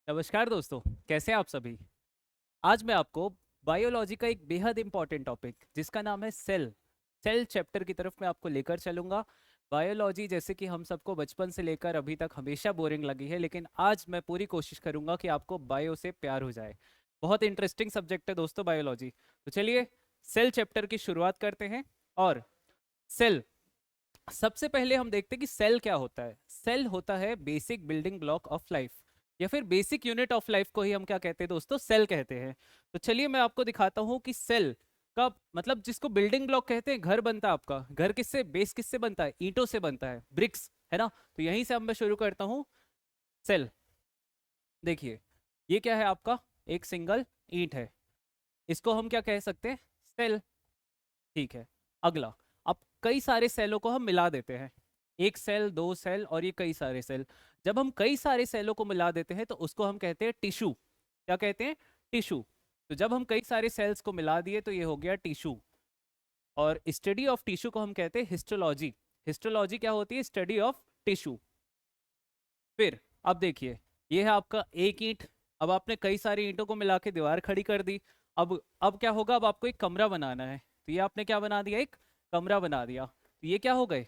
नमस्कार दोस्तों। कैसे हैं आप सभी। आज मैं आपको बायोलॉजी का एक बेहद इंपॉर्टेंट टॉपिक जिसका नाम है सेल सेल चैप्टर की तरफ मैं आपको लेकर चलूंगा। बायोलॉजी जैसे कि हम सबको बचपन से लेकर अभी तक हमेशा बोरिंग लगी है, लेकिन आज मैं पूरी कोशिश करूंगा कि आपको बायो से प्यार हो जाए। बहुत इंटरेस्टिंग सब्जेक्ट है दोस्तों बायोलॉजी। तो चलिए सेल चैप्टर की शुरुआत करते हैं। और सेल, सबसे पहले हम देखते हैं कि सेल क्या होता है। सेल होता है basic building block of life, या फिर बेसिक यूनिट ऑफ लाइफ को ही हम क्या कहते हैं दोस्तों, सेल कहते हैं। तो चलिए मैं आपको दिखाता हूँ कि सेल का मतलब, जिसको बिल्डिंग ब्लॉक कहते हैं, घर बनता है आपका। घर किससे, बेस किससे बनता है, ईंटों से बनता है, ब्रिक्स, है ना। तो यहीं से अब मैं शुरू करता हूँ। सेल, देखिए ये क्या है आपका, एक सिंगल ईंट है। इसको हम क्या कह सकते हैं, सेल। ठीक है। अगला, अब कई सारे सेलों को हम मिला देते हैं। एक सेल, दो सेल और ये कई सारे सेल। जब हम कई सारे सेलों को मिला देते हैं तो उसको हम कहते हैं टिश्यू। क्या कहते हैं, टिश्यू। तो जब हम कई सारे सेल्स को मिला दिए तो ये हो गया टिश्यू। और स्टडी ऑफ टिश्यू को हम कहते हैं हिस्टोलॉजी। हिस्टोलॉजी क्या होती है, स्टडी ऑफ टिश्यू। फिर अब देखिए, ये है आपका एक ईंट। अब आपने कई सारी ईंटों को मिला के दीवार खड़ी कर दी। अब क्या होगा, अब आपको एक कमरा बनाना है। तो ये आपने क्या बना दिया, एक कमरा बना दिया। तो ये क्या हो गए,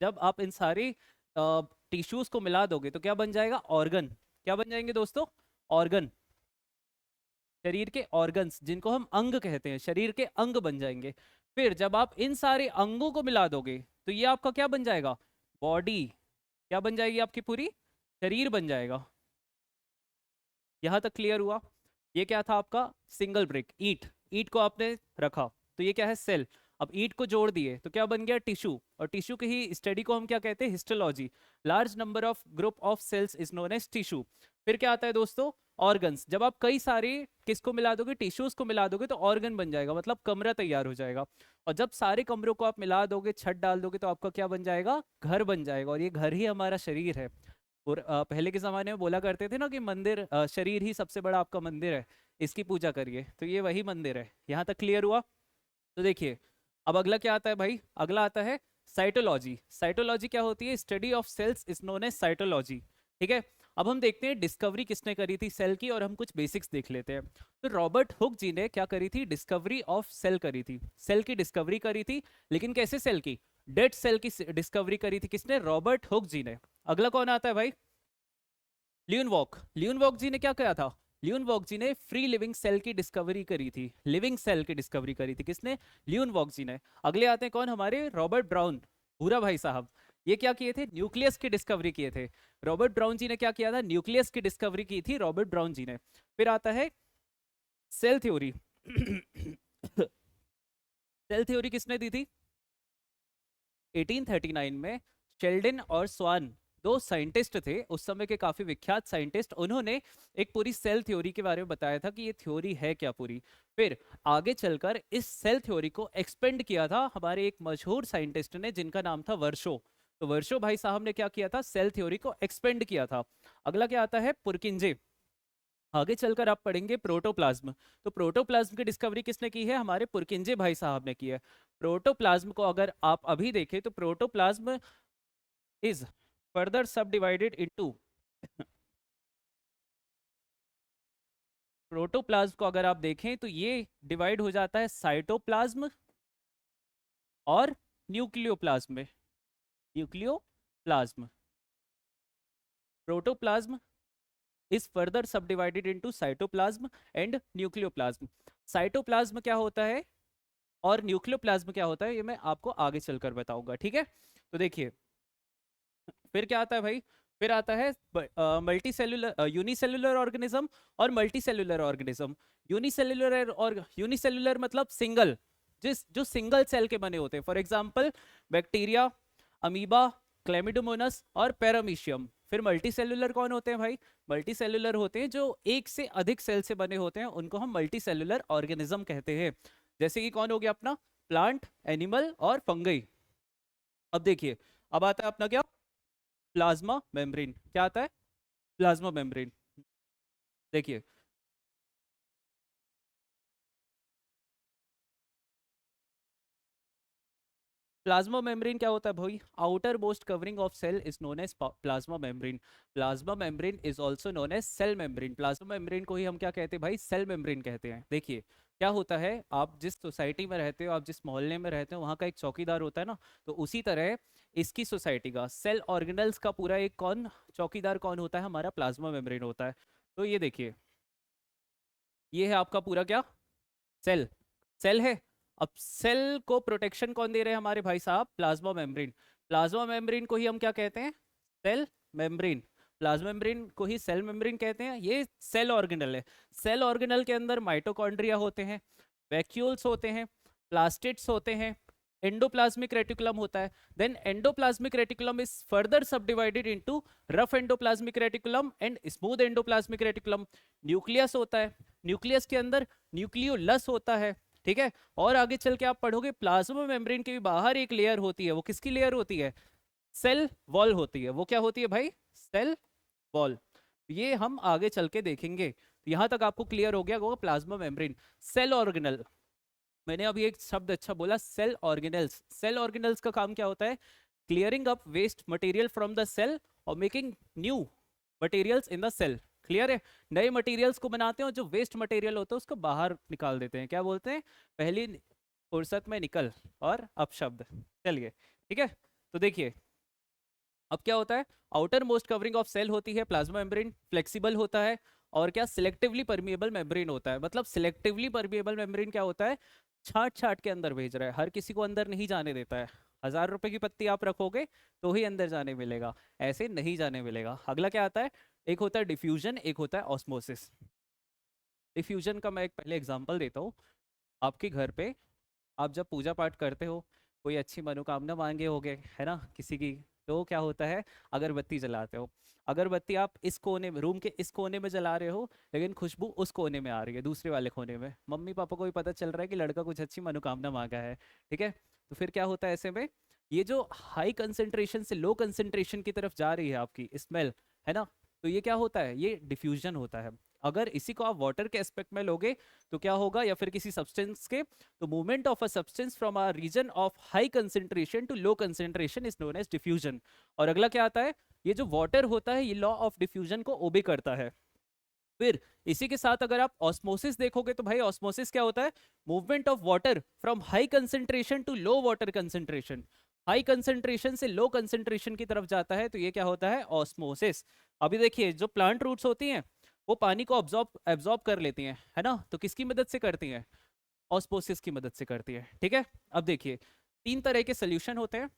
जब आप इन सारी टिश्यूज को मिला दोगे तो क्या बन जाएगा, ऑर्गन। क्या बन जाएंगे दोस्तों, ऑर्गन। शरीर के ऑर्गन्स, जिनको हम अंग कहते हैं, शरीर के अंग बन जाएंगे। फिर जब आप इन सारे अंगों को मिला दोगे तो ये आपका क्या बन जाएगा, बॉडी। क्या बन जाएगी आपकी पूरी, शरीर बन जाएगा। यहां तक क्लियर हुआ। ये क्या था आपका, सिंगल ब्रिक, ईंट। ईंट को आपने रखा, तो ये क्या है, सेल। अब ईंट को जोड़ दिए तो क्या बन गया, टिश्यू। और टिश्यू की ही स्टडी को हम क्या कहते हैं, histology. Large number of group of cells is known as tissue. फिर क्या आता है दोस्तों, ऑर्गन्स। जब आप कई सारे किसको मिला दोगे, टिश्यूज को मिला दोगे तो ऑर्गन बन जाएगा, मतलब कमरा तैयार हो जाएगा। और जब सारे कमरों को आप मिला दोगे, छत डाल दोगे, तो आपका क्या बन जाएगा, घर बन जाएगा। और ये घर ही हमारा शरीर है। और पहले के ज़माने में बोला करते थे ना कि मंदिर, शरीर ही सबसे बड़ा आपका मंदिर है, इसकी पूजा करिए। तो ये वही मंदिर है। यहाँ तक क्लियर हुआ। तो देखिए, अब अगला क्या आता है भाई, अगला आता है साइटोलॉजी। साइटोलॉजी क्या होती है, study of cells is known as cytology. ठीक है। अब हम देखते हैं डिस्कवरी किसने करी थी सेल की, और हम कुछ बेसिक्स देख लेते हैं। तो रॉबर्ट हुक जी ने क्या करी थी, डिस्कवरी ऑफ सेल करी थी। सेल की डिस्कवरी करी थी, लेकिन कैसे सेल की, डेड सेल की डिस्कवरी करी थी किसने, रॉबर्ट हुक जी ने। अगला कौन आता है भाई, लियोन वॉक। लियोन वॉक जी ने क्या किया था, लियोन वॉक जी ने फ्री लिविंग सेल की डिस्कवरी करी थी। लिविंग सेल की डिस्कवरी करी थी किसने, लियोन वॉक जी ने। अगले आते हैं कौन, हमारे रॉबर्ट ब्राउन, भूरा भाई साहब। ये क्या किए थे, न्यूक्लियस की डिस्कवरी किए थे। रॉबर्ट ब्राउन जी ने क्या किया था, न्यूक्लियस की डिस्कवरी की थी रॉबर्ट ब्राउन जी ने। फिर आता है सेल थ्योरी। सेल थ्योरी किसने दी थी, 1839 में शेल्डन और स्वान, दो साइंटिस्ट थे उस समय के, काफी विख्यात साइंटिस्ट। उन्होंने एक पूरी सेल थ्योरी के बारे में बताया था कि ये थ्योरी है क्या पूरी। फिर आगे चलकर इस सेल थ्योरी को एक्सपेंड किया था हमारे एक मशहूर साइंटिस्ट ने, जिनका नाम था वर्शो। तो वर्शो भाई साहब ने क्या किया था, सेल थ्योरी को एक्सपेंड किया था। अगला क्या आता है, पुरकिंजे। आगे चलकर आप पढ़ेंगे प्रोटोप्लाज्म। तो प्रोटोप्लाज्म की डिस्कवरी किसने की है, हमारे पुरकिंजे भाई साहब ने की है। प्रोटोप्लाज्म को अगर आप अभी देखें तो protoplasm is further subdivided into, protoplasm को अगर आप देखें तो ये डिवाइड हो जाता है साइटोप्लाज्म और न्यूक्लियोप्लाज्म में। Nucleoplasm, protoplasm is further subdivided into cytoplasm and nucleoplasm. Cytoplasm क्या होता है और न्यूक्लियोप्लाज्म क्या होता है, ये मैं आपको आगे चलकर बताऊंगा। ठीक है। तो देखिए, फिर क्या आता है भाई, फिर आता है मल्टी सेलुलर, यूनिसेलुलर ऑर्गेनिज्म और मल्टी सेलुलर ऑर्गेनिज्म। यूनिसेलुलर और यूनिसेलुलर मतलब सिंगल, जिस जो सिंगल सेल के बने होते हैं। फॉर एग्जांपल बैक्टीरिया, अमीबा, क्लेमिडोमोनस और पैरामीशियम। फिर मल्टी सेलुलर कौन होते हैं भाई, मल्टी सेलुलर होते हैं जो एक से अधिक सेल से बने होते हैं, उनको हम मल्टी सेलुलर ऑर्गेनिज्म कहते हैं। जैसे कि कौन हो गया अपना, प्लांट, एनिमल और फंगई। अब देखिए, अब आता है अपना क्या, प्लाज्मा मेम्ब्रेन। क्या आता है, प्लाज्मा मेम्ब्रेन। देखिए, प्लाज्मा मेम्ब्रेन क्या होता है भाई? Outer most covering of cell is known as plasma membrane. Plasma membrane is also known as cell membrane. Plasma membrane को ही हम क्या कहते हैं भाई? सेल मेम्ब्रेन कहते हैं। देखिए क्या होता है, आप जिस सोसाइटी में रहते हो, आप जिस मोहल्ले में रहते हो, वहाँ का एक चौकीदार होता है ना, तो उसी तरह इसकी सोसाइटी का सेल ऑर्गेनल्स का पूरा एक कौन चौकीदार कौन होता है? हमारा प्लाज्मा मेम्ब्रेन होता है। तो ये देखिए, ये है आपका पूरा क्या? सेल। सेल है। अब सेल को प्रोटेक्शन कौन दे रहे हैं हमारे भाई साहब? Plasma membrane. प्लाज्मा मेम्ब्रेन को ही हम क्या कहते हैं? Cell membrane. प्लाज्मा मेम्ब्रेन को ही सेल मेम्ब्रेन कहते हैं। ये सेल ऑर्गेनल है। सेल ऑर्गेनल के अंदर माइटोकॉन्ड्रिया होते हैं, वैक्यूल्स होते हैं, प्लास्टिड्स होते हैं, एंडोप्लाज्मिक रेटिकुलम होता है। Then endoplasmic reticulum is further subdivided into rough endoplasmic reticulum and smooth endoplasmic reticulum. Nucleus होता है, न्यूक्लियस के अंदर न्यूक्लियोलस होता है, ठीक है। और आगे चल के आप पढ़ोगे प्लाज्मा मेम्ब्रेन के भी बाहर एक लेयर होती है। वो किसकी लेयर होती है? सेल वॉल होती है। वो क्या होती है भाई? Cell wall. ये हम आगे चल के देखेंगे। यहां तक आपको क्लियर हो गया होगा प्लाज्मा मेम्ब्रेन। सेल ऑर्गेनल, मैंने अभी एक शब्द अच्छा बोला, सेल ऑर्गेनल्स। सेल ऑर्गेनल्स का काम क्या होता है? Clearing up waste material from the cell और making new materials in the cell. Clear है? नए मटेरियल्स को बनाते हैं और जो वेस्ट मटेरियल होता है उसको बाहर निकाल देते हैं। क्या बोलते हैं? पहली फुर्सत में निकल और अपशब्द। चलिए ठीक है। तो देखिए अब क्या होता है? Outer most covering of cell होती है प्लाज्मा मेम्ब्रेन, फ्लेक्सिबल होता है और क्या सिलेक्टिवली परमिएबल मेम्ब्रेन होता है। मतलब सिलेक्टिवली परमिएबल मेम्ब्रेन क्या होता है? छाट छाट के अंदर भेज रहा है, हर किसी को अंदर नहीं जाने देता है। 1000 रुपए की पत्ती आप रखोगे तो ही अंदर जाने मिलेगा, ऐसे नहीं जाने मिलेगा। अगला क्या आता है? एक होता है डिफ्यूजन, एक होता है ऑस्मोसिस। डिफ्यूजन का मैं एक पहले एग्जांपल देता हूँ। आपके घर पे आप जब पूजा पाठ करते हो, कोई अच्छी मनोकामना मांगे होगे है ना किसी की, तो क्या होता है? अगरबत्ती जलाते हो। अगरबत्ती आप इस कोने में, रूम के इस कोने में जला रहे हो, लेकिन खुशबू उस कोने में आ रही है, दूसरे वाले कोने में। मम्मी पापा को भी पता चल रहा है कि लड़का कुछ अच्छी मनोकामना मांगा है, ठीक है। तो फिर क्या होता है ऐसे में? ये जो हाई कंसेंट्रेशन से लो कंसेंट्रेशन की तरफ जा रही है आपकी स्मेल, है ना, तो ये क्या होता है? ये डिफ्यूजन होता है। अगर इसी को आप वाटर के एस्पेक्ट में लोगे तो क्या होगा, या फिर किसी सब्सटेंस के, तो movement of a substance from a region of high concentration to low concentration is known as diffusion. और अगला क्या आता है? ये जो वाटर होता है ये लॉ ऑफ डिफ्यूजन को ओबे करता है। फिर इसी के साथ अगर आप ऑस्मोसिस देखोगे तो भाई ऑस्मोसिस क्या होता है? Movement of water from high concentration to low water concentration. High concentration से लो कंसेंट्रेशन की तरफ जाता है, तो ये क्या होता है? ऑस्मोसिस। अभी देखिए जो प्लांट रूट्स होती हैं वो पानी को एब्जॉर्ब कर लेती हैं, है ना, तो किसकी मदद से करती हैं? ऑस्मोसिस की मदद से करती है, ठीक है। अब देखिए तीन तरह के सोल्यूशन होते हैं,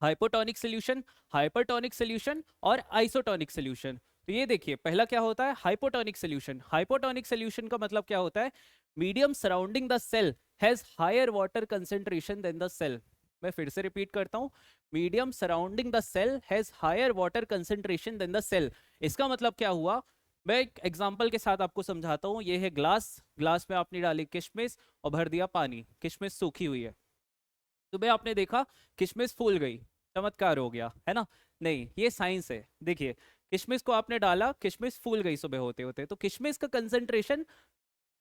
हाइपोटोनिक सोल्यूशन, हाइपरटोनिक सोल्यूशन और आइसोटोनिक सोल्यूशन। तो ये देखिए पहला क्या होता है? Hypotonic solution. हाइपोटोनिक सोल्यूशन का मतलब क्या होता है? Medium surrounding the cell has higher water concentration than the cell. मैं फिर से रिपीट करता हूं, medium surrounding the cell has higher water concentration than the cell. इसका मतलब क्या हुआ? मैं एक एग्जांपल के साथ आपको समझाता हूं। ये है ग्लास, ग्लास में आपने डाली किशमिश और भर दिया पानी, किशमिश सूखी हुई है। सुबह आपने देखा किशमिश फूल गई, चमत्कार हो गया, है ना? नहीं, ये साइंस है। देखिए किशमिश को आपने डाला, किशमिश फूल गई सुबह होते होते, तो किशमिश का कंसंट्रेशन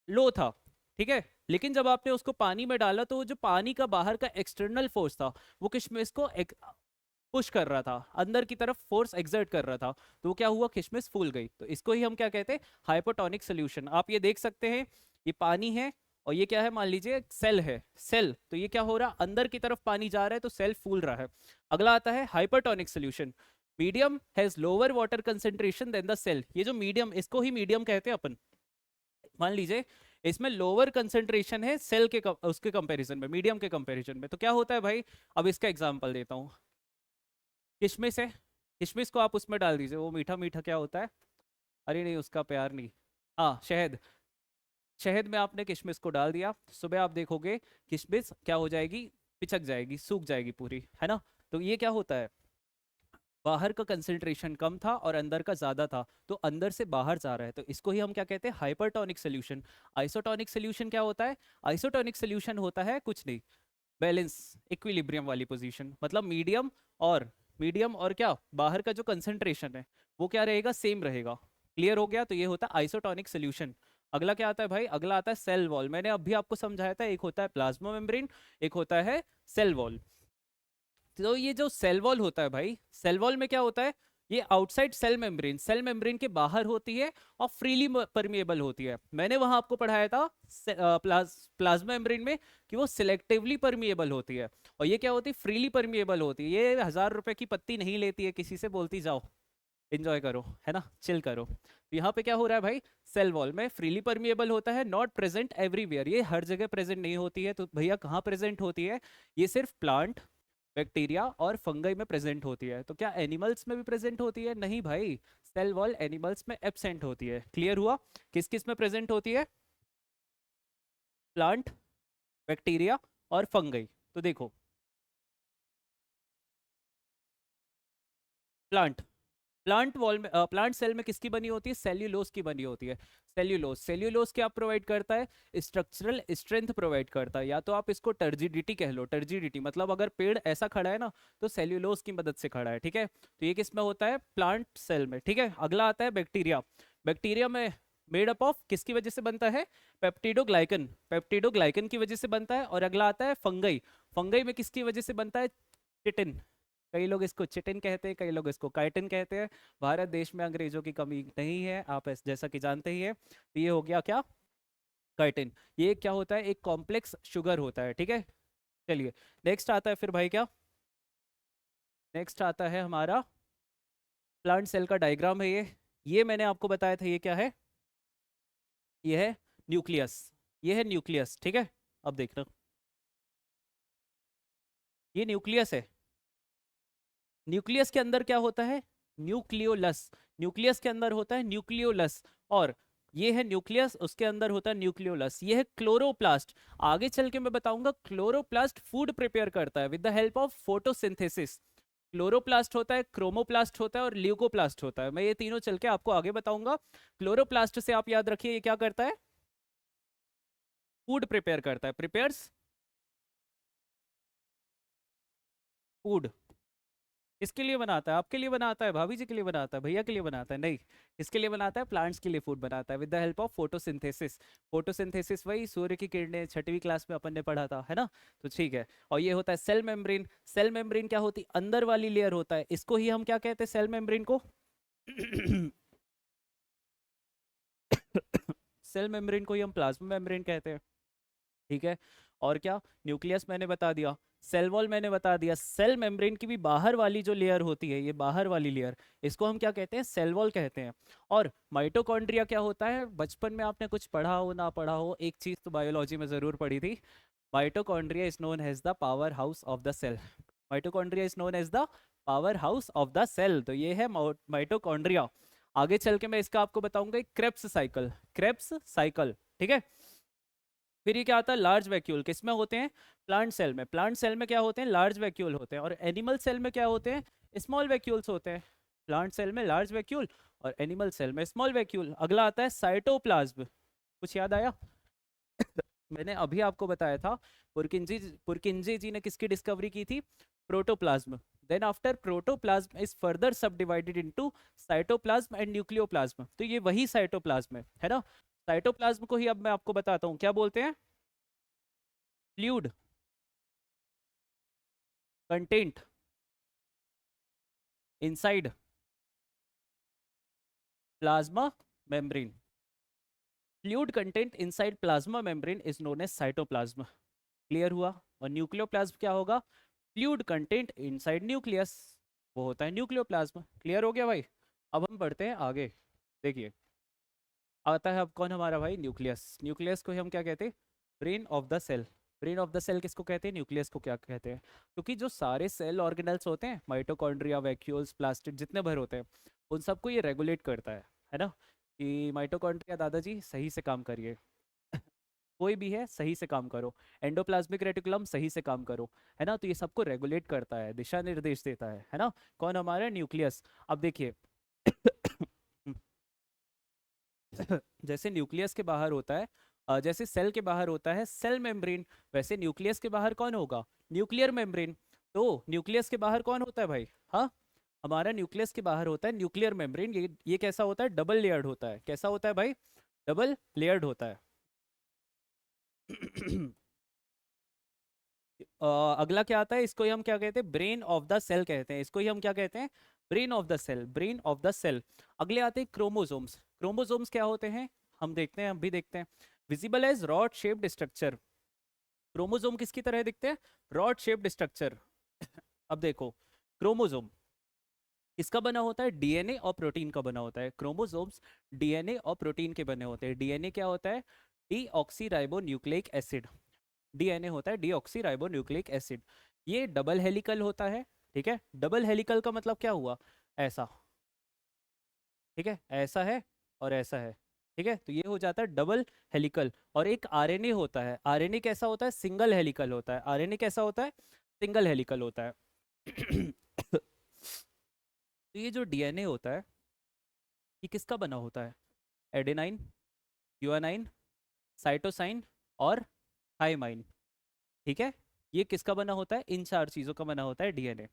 लो था, ठीक है। लेकिन जब आपने उसको पानी में डाला तो वो जो पानी का बाहर का एक्सटर्नल फोर्स था वो किशमिश को पुश कर रहा था, अंदर की तरफ फोर्स एक्सर्ट कर रहा था, तो वो क्या हुआ? किशमिश फूल गई। तो इसको ही हम क्या कहते हैं? Hypotonic solution. आप ये देख सकते हैं, ये पानी है और ये क्या है? मान लीजिए सेल है, सेल। तो ये क्या हो रहा? अंदर की तरफ पानी जा रहा है तो सेल फूल रहा है। अगला आता है hypertonic solution. Medium has lower water concentration than the cell. ये जो मीडियम, इसको ही मीडियम कहते हैं अपन। मान लीजिए इसमें लोअर कंसेंट्रेशन है सेल के उसके कंपैरिजन में, मीडियम के कंपैरिजन में, तो क्या होता है भाई? अब इसका एग्जांपल देता हूँ। किशमिश है, किशमिश को आप उसमें डाल दीजिए, वो मीठा मीठा क्या होता है? अरे नहीं, उसका प्यार नहीं, हाँ शहद। शहद में आपने किशमिश को डाल दिया, सुबह आप देखोगे किशमिश क्या हो जाएगी? पिचक जाएगी, सूख जाएगी पूरी, है ना। तो ये क्या होता है? बाहर का कंसंट्रेशन कम था और अंदर का ज्यादा था, तो अंदर से बाहर जा रहा है, तो इसको ही हम क्या कहते हैं? Hypertonic solution. आइसोटोनिक सोल्यूशन क्या होता है? आइसोटोनिक सोल्यूशन होता है कुछ नहीं, बैलेंस, इक्विलिब्रियम वाली पोजीशन। मतलब मीडियम और क्या, बाहर का जो कंसंट्रेशन है वो क्या रहेगा? सेम रहेगा। क्लियर हो गया? तो ये होता है आइसोटोनिक सोल्यूशन। अगला क्या आता है भाई? अगला आता है सेल वॉल। मैंने अभी आपको समझाया था, एक होता है प्लाज्मा मेम्ब्रेन, एक होता है सेल वॉल। तो ये जो सेल वॉल होता है भाई, सेल वॉल में क्या होता है, ये आउटसाइड सेल मेम्ब्रेन के बाहर होती है और फ्रीली परमिएबल होती है। मैंने वहां आपको पढ़ाया था प्लाज्मा मेम्ब्रेन में कि वो सिलेक्टिवली परमिएबल होती है, और ये क्या होती है, फ्रीली परमिएबल होती है। ये 1000 रुपए की पत्ती नहीं लेती है किसी से, बोलती जाओ एंजॉय करो, है ना, चिल करो। तो यहाँ पे क्या हो रहा है भाई, सेल वॉल में फ्रीली परमिएबल होता है, नॉट प्रेजेंट एवरीवेयर, ये हर जगह प्रेजेंट नहीं होती है। तो भैया कहाँ प्रेजेंट होती है, ये सिर्फ प्लांट, बैक्टीरिया और फंगई में प्रेजेंट होती है। तो क्या एनिमल्स में भी प्रेजेंट होती है? नहीं भाई, सेल वॉल एनिमल्स में एब्सेंट होती है। क्लियर हुआ? किस किस में प्रेजेंट होती है? प्लांट, बैक्टीरिया और फंगई। तो देखो, प्लांट, प्लांट वॉल में प्लांट सेल में किसकी बनी होती है, सेल्यूलोज की बनी होती है। सेल्यूलोज, सेल्यूलोज क्या प्रोवाइड करता है, स्ट्रक्चरल स्ट्रेंथ प्रोवाइड करता है। या तो आप इसको टर्जिडिटी कह लो, टर्जिडिटी मतलब अगर पेड़ ऐसा खड़ा है ना, तो सेल्यूलोज की मदद से खड़ा है, ठीक है। तो ये किस में होता है, प्लांट सेल में, ठीक है। अगला आता है बैक्टीरिया। बैक्टीरिया में मेड अप ऑफ किसकी वजह से बनता है, पेप्टिडोग्लाइकन, पेप्टिडोग्लाइकन की वजह से बनता है। और अगला आता है फंगई, फंगई में किसकी वजह से बनता है, चिटिन। कई लोग इसको चिटिन कहते हैं, कई लोग इसको काइटिन कहते हैं। भारत देश में अंग्रेजों की कमी नहीं है, आप जैसा कि जानते ही है। तो ये हो गया क्या, काइटिन। ये क्या होता है, एक कॉम्प्लेक्स शुगर होता है, ठीक है। चलिए, नेक्स्ट आता है फिर भाई क्या, नेक्स्ट आता है हमारा प्लांट सेल का डायग्राम है ये मैंने आपको बताया था, ये क्या है, ये है न्यूक्लियस, ये है न्यूक्लियस, ठीक है। अब देखना, ये न्यूक्लियस है। न्यूक्लियस के अंदर क्या होता है, न्यूक्लियोलस, न्यूक्लियस के अंदर होता है न्यूक्लियोलस। और ये है न्यूक्लियस, उसके अंदर होता है न्यूक्लियोलस। ये है क्लोरोप्लास्ट। आगे चल के मैं बताऊंगा, क्लोरोप्लास्ट फूड प्रिपेयर करता है with the help of photosynthesis. Chloroplast होता है, क्रोमोप्लास्ट होता है और ल्यूकोप्लास्ट होता है। मैं ये तीनों चल के आपको आगे बताऊंगा। क्लोरोप्लास्ट से आप याद रखिए, ये क्या करता है, फूड प्रिपेयर करता है, प्रिपेयर्स फूड। किसके लिए बनाता है, आपके लिए बनाता है, भाभी जी के लिए बनाता है, भैया के लिए बनाता है? नहीं, किसके लिए बनाता है, प्लांट्स के लिए फूड बनाता है with the help of photosynthesis. Photosynthesis वही सूर्य की किरणें, 6वीं क्लास में अपन ने पढ़ा था, है ना। तो ठीक है। और ये होता है सेल मेम्ब्रेन। सेल मेम्ब्रेन क्या होती है, अंदर वाली लेयर होता है, इसको ही हम क्या कहते हैं, सेल मेम्ब्रेन को सेल मेम्ब्रेन को ही हम प्लाज्मा मेम्ब्रेन कहते हैं, ठीक है। और क्या, न्यूक्लियस मैंने बता दिया, सेल वॉल मैंने बता दिया। सेल मेम्ब्रेन की भी बाहर वाली जो लेयर होती है, ये बाहर वाली लेयर, इसको हम क्या कहते हैं, सेल वॉल कहते हैं। और माइटोकॉन्ड्रिया क्या होता है, बचपन में आपने कुछ पढ़ा हो ना पढ़ा हो, एक चीज तो बायोलॉजी में जरूर पढ़ी थी, mitochondria is known as the power house of the cell. Mitochondria is known as the power house of the cell. तो ये है माइटोकॉन्ड्रिया। आगे चल के मैं इसका आपको बताऊंगा, एक क्रेब्स साइकिल, क्रेब्स साइकिल, ठीक है। फिर ये क्या आता है, लार्ज वैक्यूल, किसमें होते हैं, प्लांट सेल में। प्लांट सेल में क्या होते हैं, लार्ज वैक्यूल होते हैं। और एनिमल सेल में क्या होते हैं, स्मॉल वैक्यूल्स होते हैं। प्लांट सेल में लार्ज वैक्यूल और एनिमल सेल में स्मॉल वैक्यूल। अगला आता है साइटोप्लाज्म। कुछ याद आया? मैंने अभी आपको बताया था, पुरकिंजी पुरकिंजी जी ने किसकी डिस्कवरी की थी, protoplasm. Then after protoplasm is further subdivided into cytoplasm and nucleoplasm. तो ये वही साइटोप्लाज्म है ना। साइटोप्लाज्म को ही अब मैं आपको बताता हूँ क्या बोलते हैं, fluid content inside plasma membrane. Fluid content inside plasma membrane is known as cytoplasm. Clear हुआ? और न्यूक्लियोप्लाज्म क्या होगा, फ्लूइड कंटेंट इनसाइड न्यूक्लियस, वो होता है न्यूक्लियोप्लाज्म। क्लियर हो गया भाई? अब हम बढ़ते हैं आगे। देखिए, आता है अब कौन हमारा भाई, न्यूक्लियस। न्यूक्लियस को हम क्या कहते हैं, brain of the cell. Brain of the cell किसको कहते हैं, न्यूक्लियस को क्या कहते हैं। क्योंकि जो सारे सेल ऑर्गेनल्स होते हैं, माइटोकॉन्ड्रिया, वैक्यूल्स, प्लास्टिड, जितने भर होते हैं, उन सबको ये रेगुलेट करता है ना। कि माइटोकॉन्ड्रिया दादाजी सही से काम करिए, कोई भी है सही से काम करो, एंडोप्लाज्मिक रेटिकुलम सही से काम करो, है ना। तो ये सबको रेगुलेट करता है, दिशा निर्देश देता है ना। कौन हमारा, न्यूक्लियस। अब देखिए जैसे न्यूक्लियस के बाहर होता है, जैसे सेल के बाहर होता है सेल मेम्ब्रेन, वैसे न्यूक्लियस के बाहर कौन होगा, न्यूक्लियर मेम्ब्रेन। तो न्यूक्लियस के बाहर कौन होता है भाई, हाँ, हमारा न्यूक्लियस के बाहर होता है न्यूक्लियर मेम्ब्रेन। ये कैसा होता है, डबल लेयर्ड होता है। कैसा होता है भाई, डबल लेयर्ड होता है। अगला क्या आता है, इसको ही हम क्या कहते हैं, ब्रेन ऑफ द सेल कहते हैं, इसको ही हम क्या कहते हैं, brain of the cell, brain of the cell. अगले आते हैं क्रोमोसोम्स। क्रोमोसोम्स क्या होते हैं, हम देखते हैं, हम भी देखते हैं। Visible as rod shaped structure. Chromosome किसकी तरह दिखते हैं, रॉड शेप्ड स्ट्रक्चर। अब देखो, क्रोमोसोम किसका बना होता है, डीएनए और प्रोटीन का बना होता है। क्रोमोसोम्स डीएनए और प्रोटीन के बने होते हैं। डीएनए क्या होता है, deoxy ribo nucleic acid. DNA होता है डीऑक्सी राइबो न्यूक्लिक एसिड। ये डबल हेलिकल होता है, ठीक है। डबल हेलिकल का मतलब क्या हुआ, ऐसा, ठीक है, ऐसा है और ऐसा है, ठीक है, तो ये हो जाता है डबल हेलिकल। और एक आरएनए होता है, आरएनए कैसा होता है, सिंगल हेलिकल होता है। आरएनए कैसा होता है, सिंगल हेलिकल होता है। तो ये जो डीएनए होता है, ये किसका बना होता है, एडेनाइन, यूएनाइन, साइटोसाइन और थाइमाइन, ठीक है। ये किसका बना होता है, इन चार चीजों का बना होता है डीएनए।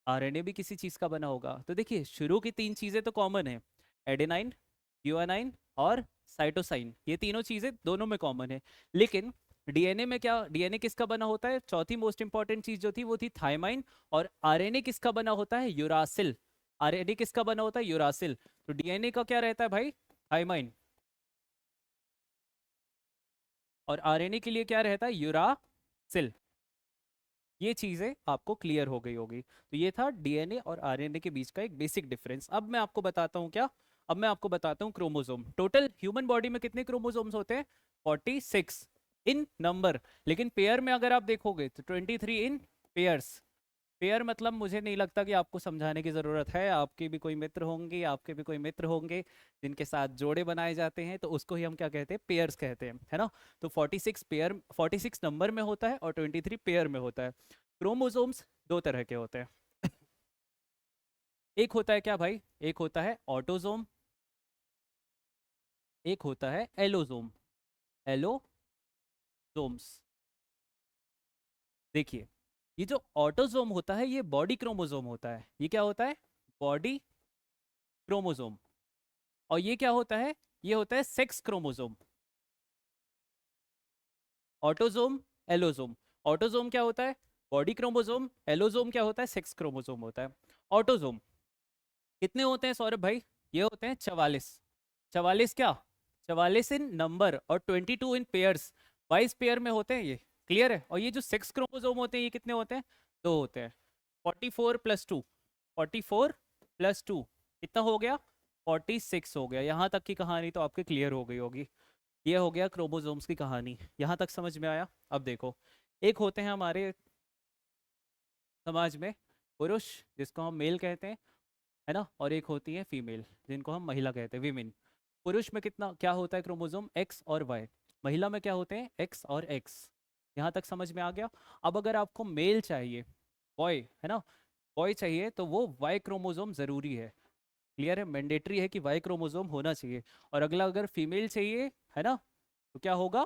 आरएनए भी किसी चीज का बना होगा। तो देखिए शुरू की तीन चीजें तो कॉमन है, एडेनाइन, यूएनाइन और साइटोसाइन, ये तीनों चीजें दोनों में कॉमन है। लेकिन डीएनए में क्या, डीएनए किसका बना होता है, चौथी मोस्ट इंपॉर्टेंट चीज जो थी वो थी थाइमाइन। और आरएनए किसका बना होता है, यूरासिल। आरएनए किसका बना होता है, यूरासिल। तो डीएनए का क्या रहता है भाई, थाइमाइन। और आरएनए के लिए क्या रहता है, यूरासिल। ये चीजें आपको क्लियर हो गई होगी। तो ये था डीएनए और आरएनए के बीच का एक बेसिक डिफरेंस। अब मैं आपको बताता हूँ क्या, अब मैं आपको बताता हूँ क्रोमोसोम। टोटल ह्यूमन बॉडी में कितने क्रोमोसोम्स होते हैं, 46 इन नंबर। लेकिन पेयर में अगर आप देखोगे तो 23 इन पेयर्स। पेयर मतलब मुझे नहीं लगता कि आपको समझाने की ज़रूरत है, आपके भी कोई मित्र होंगे, आपके भी कोई मित्र होंगे जिनके साथ जोड़े बनाए जाते हैं, तो उसको ही हम क्या कहते हैं, पेयर्स कहते हैं, है ना। तो 46 पेयर, 46 नंबर में होता है और 23 पेयर में होता है। क्रोमोसोम्स दो तरह के होते हैं। एक होता है क्या भाई, एक होता है ऑटोजोम, एक होता है एलोजोम। एलोजोम्स, देखिए, ये जो ऑटोजोम होता है ये बॉडी क्रोमोसोम होता है। ये क्या होता है, बॉडी क्रोमोसोम। और ये क्या होता है, ये होता है sex chromosome. Autosome, allosome. Autosome क्या होता है, बॉडी क्रोमोसोम। एलोजोम क्या होता है, सेक्स क्रोमोसोम होता है। ऑटोजोम कितने होते हैं सौरभ भाई, ये होते हैं 44। 44 क्या, 44 इन नंबर और 22 इन पेयर्स। 22 पेयर में होते हैं ये, क्लियर है। और ये जो सेक्स क्रोमोसोम होते हैं ये कितने होते हैं, दो होते हैं। 44 प्लस 2, 44 प्लस 2 कितना हो गया, 46 हो गया। यहाँ तक की कहानी तो आपकी क्लियर हो गई होगी। ये हो गया क्रोमोसोम्स की कहानी, यहाँ तक समझ में आया। अब देखो, एक होते हैं हमारे समाज में पुरुष, जिसको हम मेल कहते हैं, है ना, और एक होती है फीमेल, जिनको हम महिला कहते हैं, विमेन। पुरुष में कितना क्या होता है क्रोमोसोम, एक्स और वाई। महिला में क्या होते हैं, एक्स और एक्स। यहाँ तक समझ में आ गया। अब अगर आपको मेल चाहिए, बॉय, है ना, बॉय चाहिए, तो वो वाई क्रोमोसोम जरूरी है। क्लियर है, मैंडेटरी है कि वाई क्रोमोसोम होना चाहिए। और अगला अगर फीमेल चाहिए, है ना, तो क्या होगा,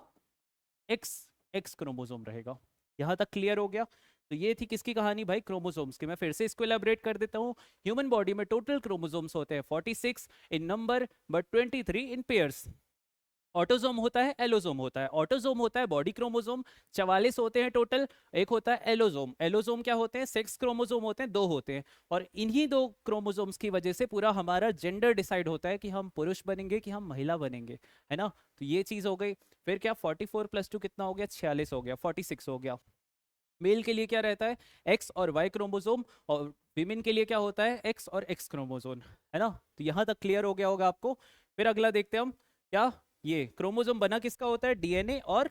एक्स, एक्स क्रोमोसोम रहेगा। यहाँ तक क्लियर हो गया। तो ये थी किसकी कहानी भाई, क्रोमोसोम्स की। मैं फिर से इसको एलैबोरेट कर देता हूँ। ह्यूमन बॉडी में टोटल क्रोमोसोम्स होते हैं 46 in number but 23 in pairs. Autosome होता है, एलोजोम होता है। ऑटोजोम होता है बॉडी क्रोमोसोम, 44 होते हैं टोटल। एक होता है एलोजोम। एलोजोम क्या होते हैं, सेक्स क्रोमोसोम होते हैं, दो होते हैं। और इन्हीं दो क्रोमोसोम्स की वजह से पूरा हमारा जेंडर डिसाइड होता है कि हम पुरुष बनेंगे कि हम महिला बनेंगे, है ना। तो ये चीज हो गई। फिर क्या, 44 प्लस 2 कितना हो गया, 46 हो गया, 46 हो गया। मेल के लिए क्या रहता है, एक्स और वाई क्रोमोसोम। और विमेन के लिए क्या होता है, एक्स और एक्स क्रोमोसोम, है ना। तो यहाँ तक क्लियर हो गया होगा आपको। फिर अगला देखते हैं हम, क्या, ये क्रोमोसोम बना किसका होता है, डीएनए और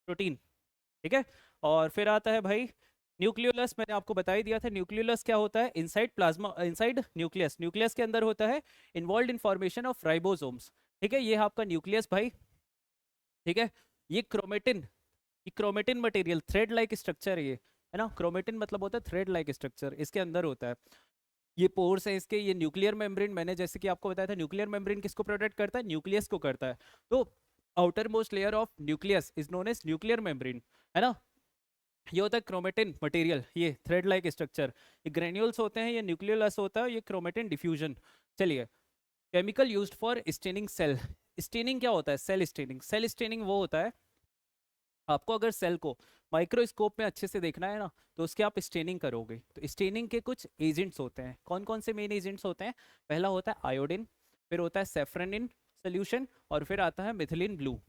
प्रोटीन, ठीक है। और फिर आता है भाई न्यूक्लियोलस। मैंने आपको बता ही दिया था, न्यूक्लियोलस क्या होता है, inside plasma, inside nucleus, nucleus के अंदर होता है, involve in formation of ribosomes, ठीक है। ये है आपका न्यूक्लियस भाई, ठीक है। ये क्रोमेटिन, ये chromatin material, thread like structure है ना। क्रोमेटिन मतलब होता है थ्रेड लाइक स्ट्रक्चर, इसके अंदर होता है। ये पोर्स है इसके, ये न्यूक्लियर मेम्ब्रेन, मैंने जैसे कि आपको बताया था, न्यूक्लियर मेम्ब्रेन किसको प्रोटेक्ट करता है, न्यूक्लियस को करता है। तो outer most layer of nucleus is known as nuclear membrane, है ना। ये होता है क्रोमेटिन मटेरियल, ये थ्रेड लाइक स्ट्रक्चर। ये ग्रेन्यूल्स होते हैं, ये न्यूक्लियोलस होता है, ये क्रोमेटिन डिफ्यूजन। चलिए, chemical used for staining cell. Staining क्या होता है, सेल स्टेनिंग। सेल स्टेनिंग वो होता है, आपको अगर सेल को माइक्रोस्कोप में अच्छे से देखना है ना, तो उसके आप स्टेनिंग करोगे, तो स्टेनिंग के कुछ एजेंट्स होते हैं। कौन कौन से मेन एजेंट्स होते हैं? पहला होता है आयोडीन, फिर होता है सेफ्रनिन सोल्यूशन, और फिर आता है methylene blue.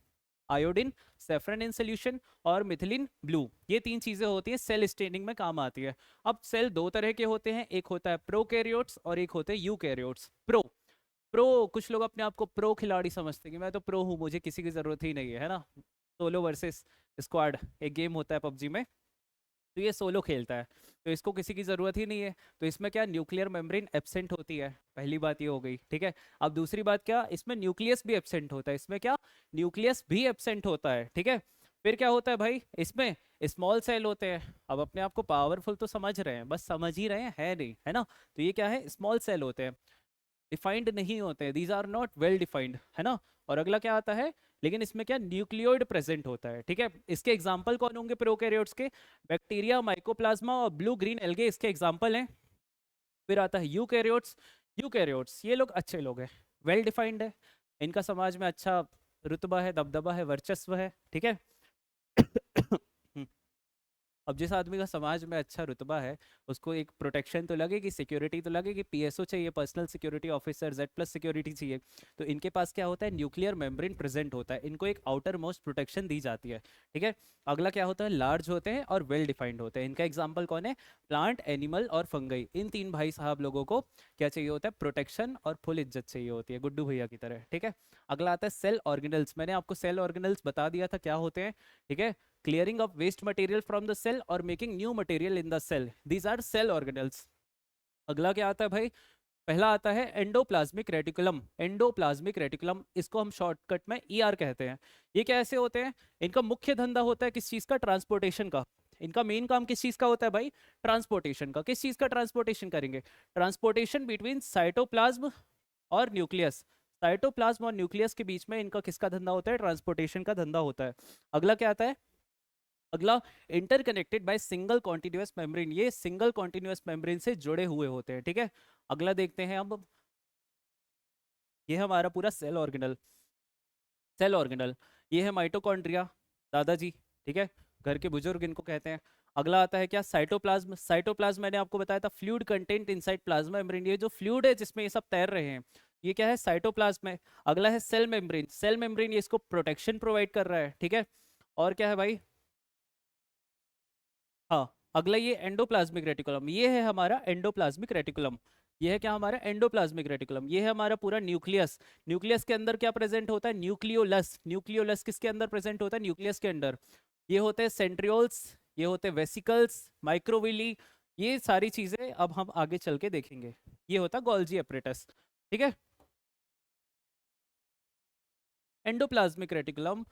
Iodine, saffron in solution और मिथिलीन ब्लू, ये तीन चीजें होती है सेल स्टेनिंग में काम आती है। अब सेल दो तरह के होते हैं, एक होता है प्रोकैरियोट्स और एक होते हैं यूकैरियोट्स। प्रो प्रो कुछ लोग अपने आप को प्रो खिलाड़ी समझते हैं कि मैं तो प्रो हूँ, मुझे किसी की जरूरत ही नहीं है ना। सोलो वर्सेस स्क्वाड एक गेम होता है पबजी में, तो ये सोलो खेलता है, तो इसको किसी की ज़रूरत ही नहीं है। तो इसमें क्या, न्यूक्लियर मेम्ब्रेन एब्सेंट होती है, पहली बात ये हो गई, ठीक है। अब दूसरी बात क्या, इसमें न्यूक्लियस भी एब्सेंट होता है, इसमें क्या, न्यूक्लियस भी एब्सेंट होता है, ठीक है। फिर क्या होता है भाई, इसमें स्मॉल सेल होते हैं। अब अपने आप को पावरफुल तो समझ रहे हैं, बस समझ ही रहे हैं, है नहीं, है ना। तो ये क्या है, स्मॉल सेल होते हैं, डिफाइंड नहीं होते हैं, these are not well defined, है ना। और अगला क्या आता है, लेकिन इसमें क्या, न्यूक्लियोइड प्रेजेंट होता है, ठीक है। इसके एग्जांपल कौन होंगे प्रोकैरियोट्स के? बैक्टीरिया, माइकोप्लाज्मा और ब्लू ग्रीन एल्गे इसके एग्जांपल हैं। फिर आता है यूकैरियोट्स। यूकैरियोट्स ये लोग अच्छे लोग हैं, वेल डिफाइंड है, इनका समाज में अच्छा रुतबा है, दबदबा है, वर्चस्व है, ठीक है। अब जिस आदमी का समाज में अच्छा रुतबा है, उसको एक प्रोटेक्शन तो लगेगी, सिक्योरिटी तो लगेगी, पीएसओ चाहिए, personal security officer, Z plus security चाहिए। तो इनके पास क्या होता है, न्यूक्लियर मेम्ब्रेन प्रेजेंट होता है, इनको एक आउटर मोस्ट प्रोटेक्शन दी जाती है, ठीक है। अगला क्या होता है, लार्ज होते हैं और वेल डिफाइंड होते हैं। इनका एग्जाम्पल कौन है, प्लांट, एनिमल और फंगई। इन तीन भाई साहब लोगों को क्या चाहिए होता है, प्रोटेक्शन और फुल इज्जत चाहिए होती है, गुड्डू भैया की तरह, ठीक है। अगला आता है सेल ऑर्गेनल्स। मैंने आपको सेल ऑर्गेनल्स बता दिया था क्या होते हैं, ठीक है। Clearing of waste material from the cell or making new material in the cell, these are cell organelles. अगला क्या आता है भाई, पहला आता है एंडोप्लाज्मिक रेटिकुलम। एंडोप्लाज्मिक रेटिकुलम, इसको हम शॉर्टकट में ईआर कहते हैं। ये कैसे होते हैं, इनका मुख्य धंधा होता है किस चीज का, ट्रांसपोर्टेशन का। इनका मेन काम किस चीज का होता है भाई, ट्रांसपोर्टेशन का। किस चीज का ट्रांसपोर्टेशन करेंगे, ट्रांसपोर्टेशन बिटवीन साइटोप्लाज्म और न्यूक्लियस। साइटोप्लाज्म और न्यूक्लियस के बीच में इनका किसका धंधा होता है, ट्रांसपोर्टेशन का धंधा होता है। अगला क्या आता है, अगला interconnected by single continuous membrane. ये सिंगल कॉन्टिन्यूअस मेम्ब्रेन से जुड़े हुए होते हैं, ठीक है। अगला देखते हैं अब, ये है हमारा पूरा सेल ऑर्गेनल। सेल ऑर्गेनल, ये है माइटोकॉन्ड्रिया, दादाजी, ठीक है, घर के बुजुर्ग इनको कहते हैं। अगला आता है क्या, साइटोप्लाज्म। साइटोप्लाज्म मैंने आपको बताया था, fluid content inside plasma membrane, ये जो फ्लूइड है जिसमें ये सब तैर रहे हैं, ये क्या है, साइटोप्लाज्म है। अगला है सेल मेम्ब्रेन। सेल मेम्ब्रेन ये इसको प्रोटेक्शन प्रोवाइड कर रहा है, ठीक है। और क्या है भाई, हाँ, अगला ये एंडोप्लाज्मिक रेटिकुलम, ये है हमारा एंडोप्लाज्मिक रेटिकुलम। ये है क्या, हमारा एंडोप्लाज्मिक रेटिकुलम। ये है हमारा पूरा न्यूक्लियस। न्यूक्लियस के अंदर क्या प्रेजेंट होता है, न्यूक्लियोलस। न्यूक्लियोलस किसके अंदर प्रेजेंट होता है, न्यूक्लियस के अंदर। ये होते हैं सेंट्रियोल्स, ये होते हैं वेसिकल्स, माइक्रोविली, ये सारी चीजें अब हम आगे चल के देखेंगे। ये होता है गोल्जी एपरेटस, ठीक है। एंडोप्लाज्मिक रेटिकुलम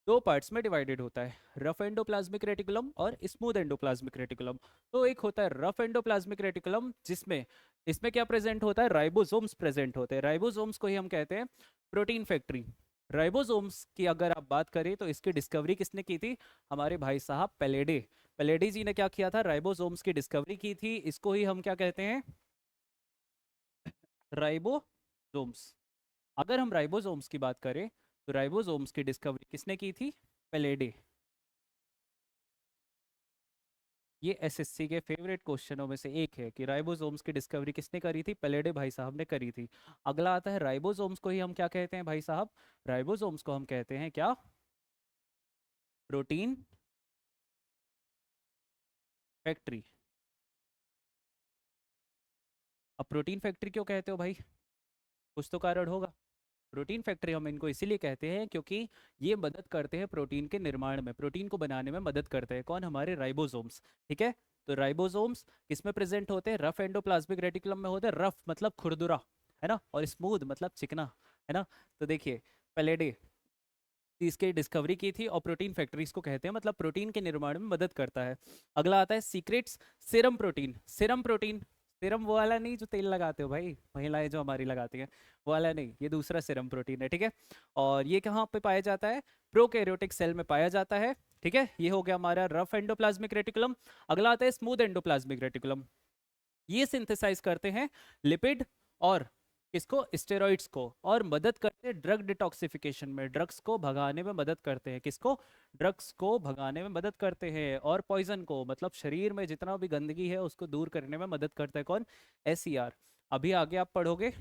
दो पार्ट्स में डिवाइडेड होता है, रफ एंडोप्लाज्मिक रेटिकुलम और स्मूथ एंडोप्लाज्मिक रेटिकुलम। तो एक होता है रफ एंडोप्लाज्मिक रेटिकुलम, जिसमें इसमें क्या प्रेजेंट होता है, राइबोसोम्स प्रेजेंट होते हैं। राइबोसोम्स को ही हम कहते हैं प्रोटीन फैक्ट्री। राइबोसोम्स की अगर आप बात करें तो इसकी डिस्कवरी किसने की थी, हमारे भाई साहब पेलेडे। पेलेडी जी ने क्या किया था, राइबोसोम्स की डिस्कवरी की थी। इसको ही हम क्या कहते हैं, राइबोसोम्स। अगर हम राइबोसोम्स की बात करें तो राइबोसोम्स की डिस्कवरी किसने की थी, पेलेडे। ये एसएससी के फेवरेट क्वेश्चनों में से एक है कि राइबोसोम्स की डिस्कवरी किसने करी थी, पेलेडे भाई साहब ने करी थी। अगला आता है राइबोसोम्स को ही हम क्या कहते हैं भाई साहब, राइबोसोम्स को हम कहते हैं क्या, प्रोटीन फैक्ट्री। अब प्रोटीन फैक्ट्री क्यों कहते हो भाई, कुछ तो कारण होगा। प्रोटीन फैक्ट्री हम इनको इसीलिए कहते हैं क्योंकि ये मदद करते हैं प्रोटीन के निर्माण में, प्रोटीन को बनाने में मदद करते हैं। कौन, हमारे राइबोसोम्स, ठीक है। तो राइबोसोम्स किस में प्रेजेंट होते हैं, रफ एंडोप्लाज्मिक रेटिकुलम में होते हैं। रफ मतलब खुरदुरा, है ना, और स्मूथ मतलब चिकना, है ना। तो देखिए, पेलेडे इसकी डिस्कवरी की थी और प्रोटीन फैक्ट्रीज को कहते हैं, मतलब प्रोटीन के निर्माण में मदद करता है। अगला आता है secrets, serum protein. Serum protein, serum वो वाला नहीं जो तेल लगाते हो भाई, महिलाएं जो हमारी लगाती हैं, वो वाला नहीं, ये दूसरा सीरम प्रोटीन है, ठीक है। और ये कहाँ पे पाया जाता है, प्रोकैरियोटिक सेल में पाया जाता है, ठीक है। ये हो गया हमारा रफ एंडोप्लाज्मिक रेटिकुलम। अगला आता है स्मूथ एंडोप्लाज्मिक रेटिकुलम। ये सिंथेसाइज करते हैं लिपिड और किसको? स्टेरॉइड्स को। और मदद करते हैं ड्रग डिटॉक्सिफिकेशन में, ड्रग्स को भगाने में मदद करते हैं। किसको? ड्रग्स को भगाने में मदद करते हैं। और पॉइजन को, मतलब शरीर में जितना भी गंदगी है उसको दूर करने में मदद करता है। कौन? SCR। अभी आगे आप पढ़ोगे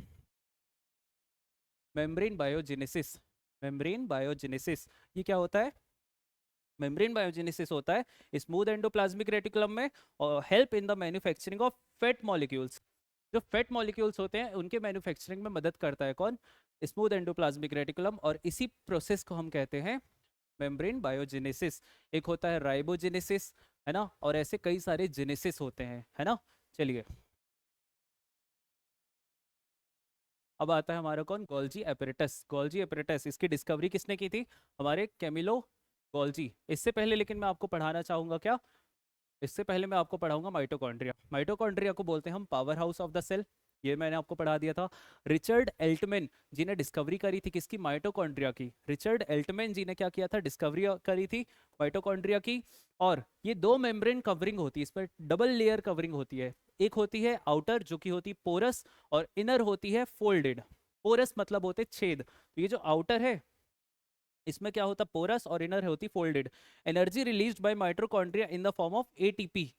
मेम्ब्रेन बायोजेनेसिस। मेम्ब्रेन बायोजेनेसिस ये क्या होता है? मेम्ब्रेन बायोजेनेसिस होता है स्मूथ एंडोप्लाज्मिक रेटिकुलम में, और help in the manufacturing of fat molecules. जो फैट मॉलिक्यूल्स होते हैं उनके मैन्युफैक्चरिंग में मदद करता है। कौन? Smooth endoplasmic reticulum. और इसी प्रोसेस को हम कहते हैं मेम्ब्रेन बायोजेनेसिस। एक होता है राइबोजेनेसिस, है ना, और ऐसे कई सारे जेनेसिस होते हैं, है ना। चलिए, अब आता है हमारा कौन? Golgi apparatus. गोल्जी एपरेटस, इसकी डिस्कवरी किसने की थी? हमारे कैमिलो गोल्जी। इससे पहले लेकिन मैं आपको पढ़ाना चाहूंगा क्या? इससे पहले मैं आपको पढ़ाऊंगा माइटोकॉन्ड्रिया। माइटोकॉन्ड्रिया को बोलते हैं हम power house of the cell. ये मैंने आपको पढ़ा दिया था। रिचर्ड एल्टमैन जी ने डिस्कवरी करी थी किसकी? माइटोकॉन्ड्रिया की। रिचर्ड एल्टमैन जी ने क्या किया था? डिस्कवरी करी थी माइटोकॉन्ड्रिया की। और ये दो मेम्ब्रेन कवरिंग होती है, इस पर डबल लेयर कवरिंग होती है। एक होती है आउटर जो कि होती है पोरस, और इनर होती है फोल्डेड। पोरस मतलब होते छेद। तो ये जो आउटर है इसमें क्या होता? पोरस, और इनर होती folded. Energy released by mitochondria in the form of ATP.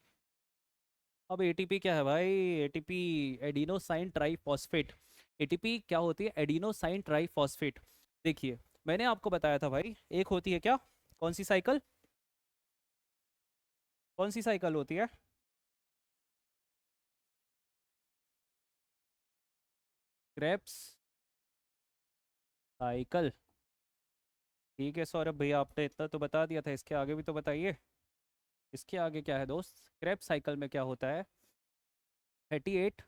अब एटीपी क्या है भाई? ATP adenosine triphosphate. एटीपी क्या होती है? Adenosine triphosphate. देखिए, मैंने आपको बताया था भाई, एक होती है क्या? कौन सी साइकिल? कौन सी साइकिल होती है? Krebs cycle. ठीक है सौरभ भैया, आपने इतना तो बता दिया था, इसके आगे भी तो बताइए। इसके आगे क्या है दोस्त? क्रेब्स साइकिल में क्या होता है? 38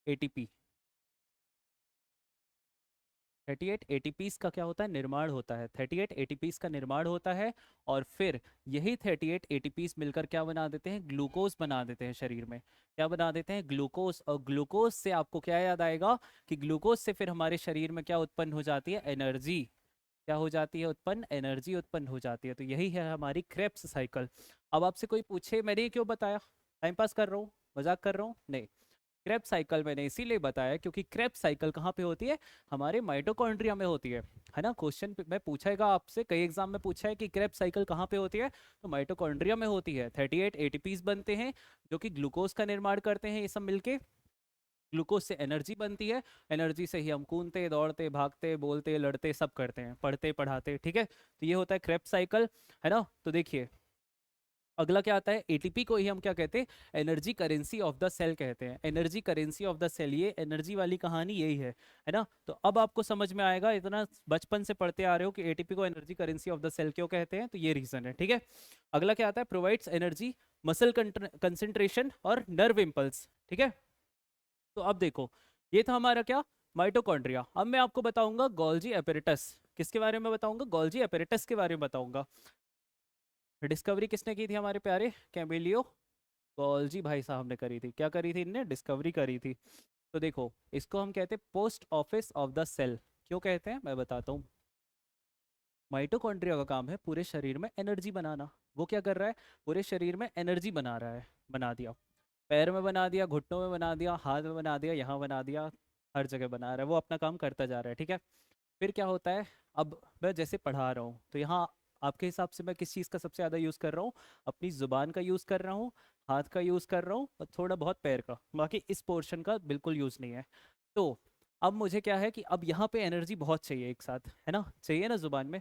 एटीपी। 38 एटीपीज का क्या होता है? निर्माण होता है। 38 एटीपीज का निर्माण होता है। और फिर यही 38 एटीपीज मिलकर क्या बना देते हैं? ग्लूकोज बना देते हैं शरीर में। क्या बना देते हैं? ग्लूकोज। और ग्लूकोज से आपको क्या याद आएगा? कि ग्लूकोज से फिर हमारे शरीर में क्या उत्पन्न हो जाती है? एनर्जी। क्या हो जाती है उत्पन्न? एनर्जी उत्पन्न हो जाती है। तो यही है हमारी क्रेब्स साइकिल। अब आपसे कोई पूछे मैंने ये क्यों बताया, टाइम पास कर रहा हूँ, मजाक कर रहा हूँ? नहीं, क्रेब साइकिल मैंने इसीलिए बताया क्योंकि क्रेब साइकिल कहाँ पे होती है? हमारे माइटोकॉन्ड्रिया में होती है ना। क्वेश्चन में पूछेगा आपसे, कई एग्जाम में पूछा है कि क्रेब साइकिल कहाँ पे होती है, तो माइटोकॉन्ड्रिया में होती है। 38 एटीपीज बनते हैं जो कि ग्लूकोज का निर्माण करते हैं, ये सब मिलके। ग्लूकोज से एनर्जी बनती है। एनर्जी से ही हम कूदते, दौड़ते, भागते, बोलते, लड़ते, सब करते हैं, पढ़ते, पढ़ाते। ठीक है, तो ये होता है क्रेब साइकिल, है ना। तो देखिए, अगला क्या आता है? एटीपी को ही हम क्या कहते हैं? Energy currency of the cell कहते हैं। Energy currency of the cell, ये एनर्जी वाली कहानी यही है ना। तो अब आपको समझ में आएगा, इतना बचपन से पढ़ते आ रहे हो कि एटीपी को energy currency of the cell क्यों कहते हैं, तो ये रीजन है। ठीक है, अगला क्या आता है? प्रोवाइड्स एनर्जी, मसल कंसेंट्रेशन और नर्व इम्पल्स। ठीक है, तो अब देखो, ये था हमारा क्या? माइटोकॉन्ड्रिया। अब मैं आपको बताऊंगा गोल्जी एपेरेटस। किसके बारे में बताऊंगा? गोल्जी एपेरेटस के बारे में बताऊंगा। डिस्कवरी किसने की थी? हमारे प्यारे कैमिलियो गोल्जी भाई साहब ने करी थी। क्या करी थी? इनने डिस्कवरी करी थी। तो देखो, इसको हम कहते हैं post office of the cell. क्यों कहते हैं मैं बताता हूँ। माइटोकॉन्ड्रिया का काम है पूरे शरीर में एनर्जी बनाना। वो क्या कर रहा है? पूरे शरीर में एनर्जी बना रहा है। बना दिया, पैर में बना दिया, घुटनों में बना दिया, हाथ में बना दिया, यहाँ बना दिया, हर जगह बना रहा है। वो अपना काम करता जा रहा है। ठीक है, फिर क्या होता है? अब मैं जैसे पढ़ा रहा हूँ तो यहाँ आपके हिसाब से मैं किस चीज़ का सबसे ज़्यादा यूज़ कर रहा हूँ? अपनी ज़ुबान का यूज़ कर रहा हूँ, हाथ का यूज़ कर रहा हूँ, और थोड़ा बहुत पैर का। बाकी इस पोर्शन का बिल्कुल यूज़ नहीं है। तो अब मुझे क्या है कि अब यहाँ पे एनर्जी बहुत चाहिए एक साथ, है ना, चाहिए ना ज़ुबान में।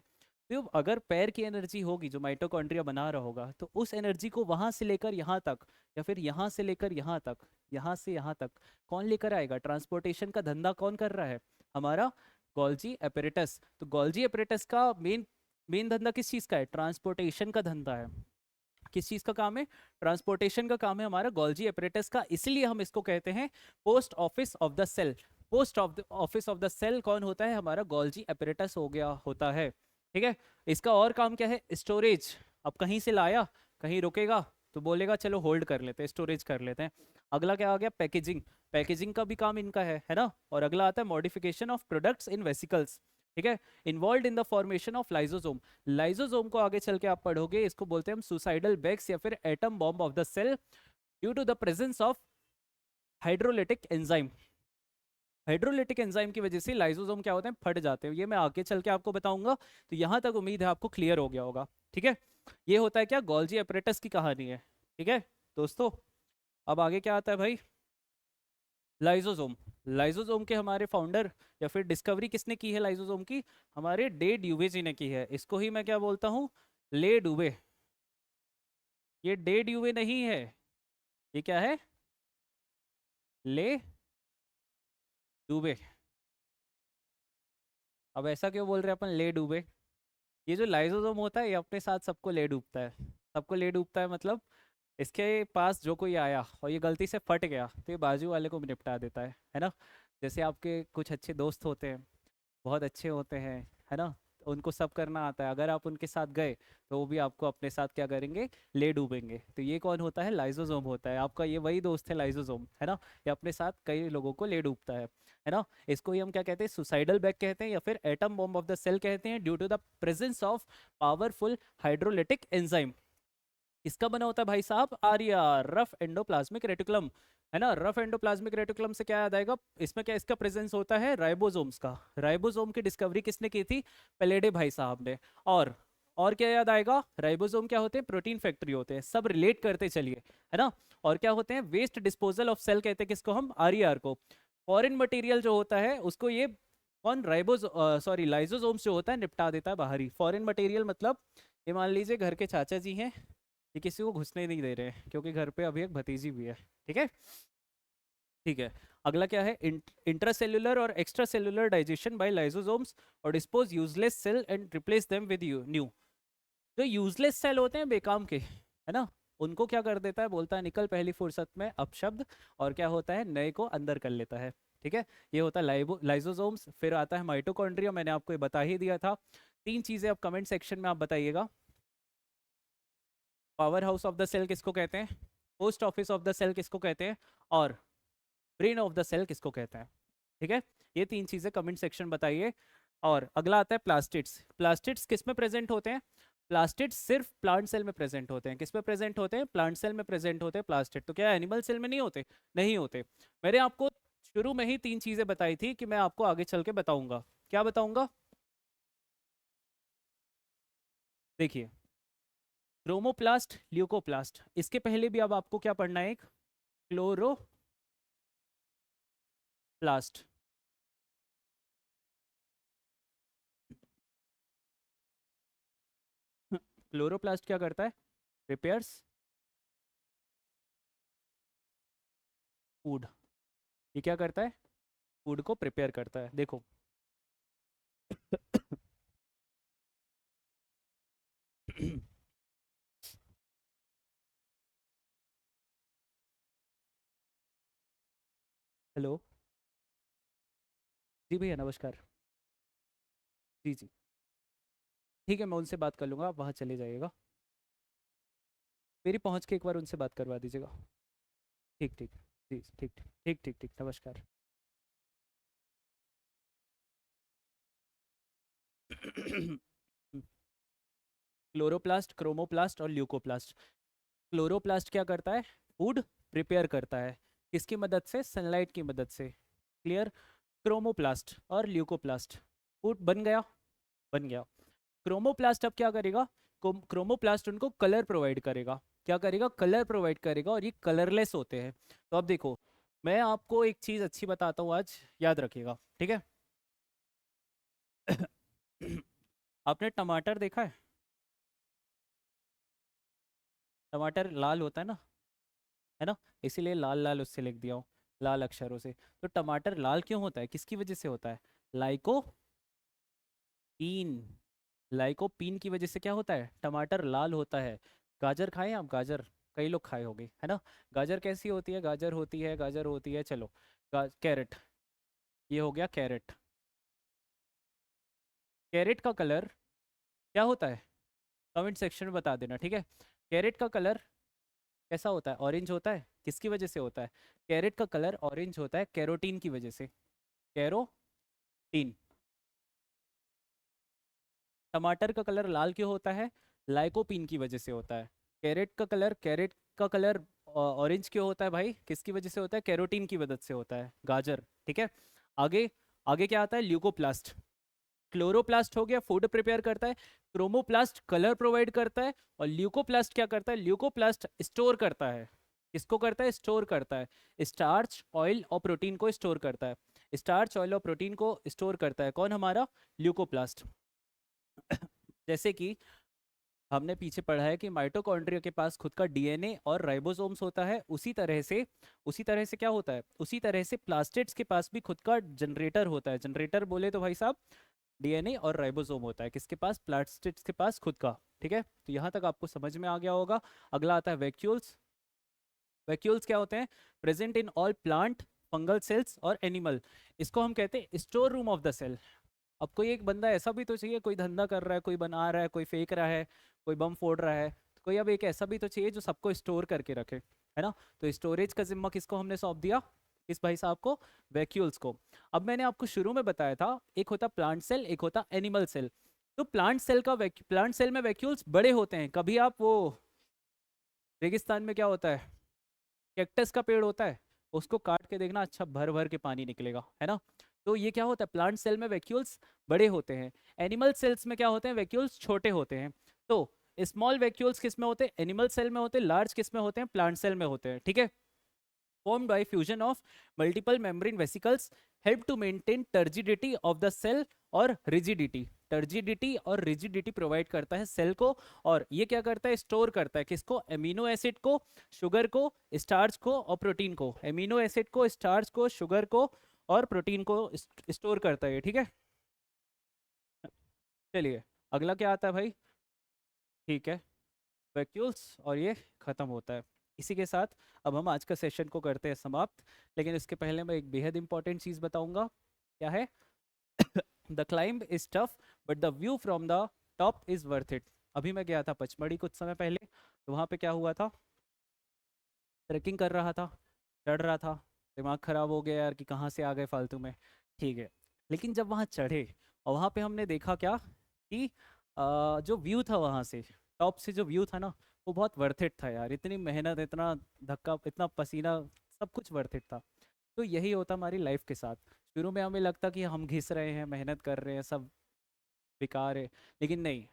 तो अगर पैर की एनर्जी होगी जो माइटोकॉन्ड्रिया बना रहा होगा, तो उस एनर्जी को वहाँ से लेकर यहाँ तक, या फिर यहाँ से लेकर यहाँ तक, यहाँ से यहाँ तक कौन लेकर आएगा? ट्रांसपोर्टेशन का धंधा कौन कर रहा है? हमारा गोल्जी एपरेटस। तो गोल्जी एपरेटस का मेन मेन धंधा किस चीज़ का है? ट्रांसपोर्टेशन का धंधा है। किस चीज़ का काम है? ट्रांसपोर्टेशन का काम है हमारा गोल्जी एपरेटस का। इसलिए हम इसको कहते हैं post office of the cell. Post of the office of the cell कौन होता है? हमारा गोल्जी एपरेटस हो गया होता है। ठीक है, इसका और काम क्या है? स्टोरेज। अब कहीं से लाया, कहीं रुकेगा तो बोलेगा चलो होल्ड कर लेते हैं, स्टोरेज कर लेते हैं। अगला क्या आ गया? पैकेजिंग। पैकेजिंग का भी काम इनका है ना। और अगला आता है modification of products in vesicles. ठीक है, involve in the formation of lysosome. Lysosome को आगे चल के आप पढ़ोगे, इसको बोलते हैं हम सुसाइडल बैग्स या फिर atom bomb of the cell, due to the presence of hydrolytic enzyme. Hydrolytic enzyme की वजह से लाइसोसोम क्या होते हैं, फट जाते हैं। ये मैं आगे चल के आपको बताऊंगा। तो यहाँ तक उम्मीद है आपको क्लियर हो गया होगा। ठीक है, ये होता है क्या, गोल्जी एपरेटस की कहानी है। ठीक है दोस्तों, अब आगे क्या आता है भाई, लाइसोसोम। लाइसोसोम के हमारे फाउंडर या फिर डिस्कवरी किसने की है लाइसोसोम की, हमारे डे ड्यूवे जी ने की है। इसको ही मैं क्या बोलता हूँ, ले डूबे। ये डे ड्यूवे नहीं है, ये क्या है, ले डूबे। अब ऐसा क्यों बोल रहे हैं अपन ले डूबे, ये जो लाइसोसोम होता है ये अपने साथ सबको ले डूबता है। सबको ले डूबता है मतलब इसके पास जो कोई आया और ये गलती से फट गया तो ये बाजू वाले को भी निपटा देता है ना। जैसे आपके कुछ अच्छे दोस्त होते हैं, बहुत अच्छे होते हैं, है ना, उनको सब करना आता है। अगर आप उनके साथ गए तो वो भी आपको अपने साथ क्या करेंगे, ले डूबेंगे। तो ये कौन होता है, लाइसोसोम होता है आपका। ये वही दोस्त है लाइसोसोम, है ना। ये अपने साथ कई लोगों को ले डूबता है ना। इसको ही हम क्या कहते हैं, सुसाइडल बैग कहते हैं या फिर atom bomb of the cell कहते हैं, due to the presence of powerful hydrolytic enzyme. इसका बना होता है भाई साहब आर्या, रफ एंडोप्लाज्मिक रेटिकुलम, है ना। रफ एंडोप्लाज्मिक रेटिकुलम से क्या याद आएगा, इसमें क्या इसका प्रेजेंस होता है, राइबोसोम्स का। राइबोसोम की डिस्कवरी किसने की थी, पेलेडे भाई साहब ने। और क्या याद आएगा, राइबोसोम क्या होते हैं, प्रोटीन फैक्ट्री होते हैं। सब रिलेट करते चलिए, है ना। और क्या होते हैं, वेस्ट डिस्पोजल ऑफ सेल कहते हैं किसको, हम आर को। फॉरेन मटेरियल जो होता है उसको ये कौन, राइबोस सॉरी लाइसोसोम्स जो होता है निपटा देता है बाहरी। फॉरेन मटेरियल मतलब ये मान लीजिए घर के चाचा जी हैं, ये किसी को घुसने नहीं दे रहे हैं क्योंकि घर पे अभी एक भतीजी भी है। ठीक है, ठीक है। अगला क्या है, इंट्रासेल्युलर और extra cellular digestion by lysosomes और dispose useless cell and replace them with new. जो यूजलेस सेल होते हैं बेकाम के, है ना, उनको क्या कर देता है, बोलता है निकल पहली फुर्सत में अपशब्द, और क्या होता है, नए को अंदर कर लेता है। ठीक है, ये होता है लाइसोसोम्स। फिर आता है माइटोकॉन्ड्रिया, मैंने आपको ये बता ही दिया था। तीन चीजें अब कमेंट सेक्शन में आप बताइएगा। Power house of the cell किसको कहते हैं, post office of the cell किसको कहते हैं, और ब्रेन ऑफ द सेल किसको कहते हैं। ठीक है, ये तीन चीजें कमेंट सेक्शन बताइए। और अगला आता है प्लास्टिड्स। प्लास्टिड्स किस में प्रेजेंट होते हैं, प्लास्टिड्स सिर्फ प्लांट सेल में प्रेजेंट होते हैं। किस में प्रेजेंट होते हैं, प्लांट सेल में प्रेजेंट होते हैं प्लास्टिड। तो क्या एनिमल सेल में नहीं होते, नहीं होते। मैंने आपको शुरू में ही तीन चीजें बताई थी कि मैं आपको आगे चल के बताऊंगा। क्या बताऊंगा, देखिए, क्रोमोप्लास्ट, ल्यूकोप्लास्ट। इसके पहले भी अब आपको क्या पढ़ना है, एक क्लोरोप्लास्ट। क्लोरोप्लास्ट क्या करता है, प्रिपेयर्स फूड। ये क्या करता है, फूड को प्रिपेयर करता है। देखो हेलो, जी भैया नमस्कार। जी जी, ठीक है, मैं उनसे बात कर लूँगा, आप वहाँ चले जाइएगा। मेरी पहुँच के एक बार उनसे बात करवा दीजिएगा। ठीक ठीक, जी ठीक ठीक ठीक ठीक ठीक, नमस्कार। क्लोरोप्लास्ट, क्रोमोप्लास्ट और ल्यूकोप्लास्ट। क्लोरोप्लास्ट क्या करता है, फूड प्रिपेयर करता है। किसकी मदद से, सनलाइट की मदद से। क्लियर। क्रोमोप्लास्ट और ल्यूकोप्लास्ट, फूड बन गया, बन गया। क्रोमोप्लास्ट अब क्या करेगा, क्रोमोप्लास्ट उनको कलर प्रोवाइड करेगा। क्या करेगा, कलर प्रोवाइड करेगा, और ये कलरलेस होते हैं। तो अब देखो, मैं आपको एक चीज़ अच्छी बताता हूँ आज, याद रखिएगा। ठीक है। आपने टमाटर देखा है, टमाटर लाल होता है ना, है ना, इसीलिए लाल लाल उससे लिख दिया हूँ, लाल अक्षरों से। तो टमाटर लाल क्यों होता है, किसकी वजह से होता है, लाइकोपीन। लाइकोपीन की वजह से क्या होता है, टमाटर लाल होता है। गाजर खाएं आप, गाजर कई लोग खाए होंगे, है ना। गाजर कैसी होती है, गाजर होती है, गाजर होती है, चलो, कैरेट, ये हो गया कैरेट। कैरेट का कलर क्या होता है, कमेंट सेक्शन में बता देना, ठीक है। कैरेट का कलर कैसा होता है, ऑरेंज होता है, किसकी वजह से होता है, कैरेट का कलर ऑरेंज होता है कैरोटीन की वजह से, कैरोटीन। टमाटर का कलर लाल क्यों होता है, लाइकोपीन की वजह से होता है। कैरेट का कलर ऑरेंज क्यों होता है भाई, किसकी वजह से होता है, कैरोटीन की मदद से होता है, गाजर। ठीक है, आगे आगे क्या आता है, ल्यूकोप्लास्ट। क्लोरोप्लास्ट हो गया, फूड प्रिपेयर करता है। क्रोमोप्लास्ट कलर प्रोवाइड करता है। और ल्यूकोप्लास्ट क्या करता है, ल्यूकोप्लास्ट स्टोर करता है। किसको करता है, स्टोर करता है। स्टार्च, ऑयल और प्रोटीन को स्टोर करता है। स्टार्च, ऑयल और प्रोटीन को स्टोर करता है कौन, हमारा ल्यूकोप्लास्ट। जैसे कि हमने पीछे पढ़ा है कि माइटोकॉन्ड्रिया के पास खुद का डीएनए और राइबोसोम्स होता है, उसी तरह से क्या होता है, उसी तरह से प्लास्टिड्स के पास भी खुद का जनरेटर होता है। जनरेटर बोले तो भाई साहब डीएनए और राइबोसोम होता है, किसके पास, प्लास्टिड्स के पास खुद का। ठीक है, तो यहाँ तक आपको समझ में आ गया होगा। अगला आता है वैक्यूल्स। वैक्यूल्स क्या होते हैं, present in all plant, fungal cells और एनिमल। इसको हम कहते हैं store room of the cell. अब कोई एक बंदा ऐसा भी तो चाहिए, कोई धंधा कर रहा है, कोई बना रहा है, कोई फेंक रहा है, कोई बम फोड़ रहा है, तो कोई अब एक ऐसा भी तो चाहिए जो सबको स्टोर करके रखे, है ना। तो स्टोरेज का जिम्मा किसको हमने सौंप दिया, इस भाई साहब को, वैक्यूल्स को। अब मैंने आपको शुरू में बताया था एक होता प्लांट सेल, एक होता एनिमल सेल। तो प्लांट सेल में वैक्यूल्स बड़े होते हैं। कभी आप वो रेगिस्तान में क्या होता है, कैक्टस का पेड़ होता है, उसको काट के देखना, अच्छा भर भर के पानी निकलेगा, है ना। तो ये क्या होता है, प्लांट सेल में वैक्यूल्स बड़े होते हैं। एनिमल सेल्स में क्या होते हैं, वैक्यूल्स छोटे होते हैं। तो स्मॉल वैक्यूल्स किस में होते हैं, एनिमल सेल में होते हैं। लार्ज किस में होते हैं, प्लांट सेल में होते हैं। ठीक है, formed by fusion of multiple membrane vesicles help to maintain turgidity of the cell और rigidity। टर्जिडिटी और रिजिडिटी प्रोवाइड करता है सेल को। और ये क्या करता है, स्टोर करता है किसको, अमीनो एसिड को, शुगर को, स्टार्च को और प्रोटीन को। अमीनो एसिड को, स्टार्च को, शुगर को और प्रोटीन को स्टोर करता है। ठीक है, चलिए अगला क्या आता है भाई। ठीक है, वैक्यूल्स और ये खत्म होता है। इसी के साथ अब हम आज का सेशन को करते हैं समाप्त। लेकिन इसके पहले मैं एक बेहद इंपॉर्टेंट चीज़ बताऊंगा, क्या है, the climb is tough but the view from the top is worth it. अभी मैं गया था पचमढ़ी कुछ समय पहले, तो वहाँ पे क्या हुआ था, ट्रैकिंग कर रहा था, चढ़ रहा था, दिमाग ख़राब हो गया यार कि कहाँ से आ गए फालतू में। ठीक है, लेकिन जब वहाँ चढ़े और वहाँ पे हमने देखा क्या कि जो व्यू था वहाँ से, टॉप से जो व्यू था ना, वो बहुत वर्थ इट था यार। इतनी मेहनत, इतना धक्का, इतना पसीना, सब कुछ वर्थ इट था। तो यही होता हमारी लाइफ के साथ। शुरू में हमें लगता कि हम घिस रहे हैं, मेहनत कर रहे हैं, सब बेकार है, लेकिन नहीं,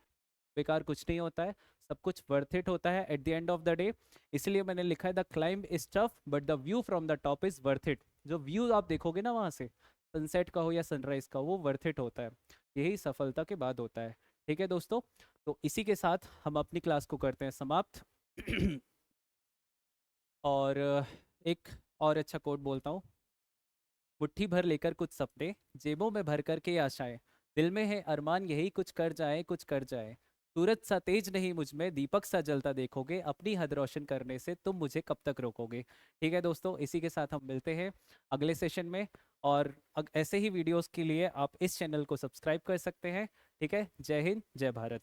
बेकार कुछ नहीं होता है, सब कुछ वर्थ इट होता है at the end of the day. इसलिए मैंने लिखा है the climb is tough but the view from the top is worth it. जो व्यू आप देखोगे ना वहाँ से, सनसेट का हो या सनराइज का, वो वर्थ इट होता है। यही सफलता के बाद होता है। ठीक है दोस्तों, तो इसी के साथ हम अपनी क्लास को करते हैं समाप्त। और एक और अच्छा कोट बोलता हूँ, मुट्ठी भर लेकर कुछ सपने, जेबों में भर कर के आशाएं, दिल में है अरमान यही कुछ कर जाए, कुछ कर जाए। सूरज सा तेज नहीं मुझ में, दीपक सा जलता देखोगे, अपनी हद रोशन करने से तुम मुझे कब तक रोकोगे। ठीक है दोस्तों, इसी के साथ हम मिलते हैं अगले सेशन में। और ऐसे ही वीडियोस के लिए आप इस चैनल को सब्सक्राइब कर सकते हैं। ठीक है, जय हिंद, जय भारत।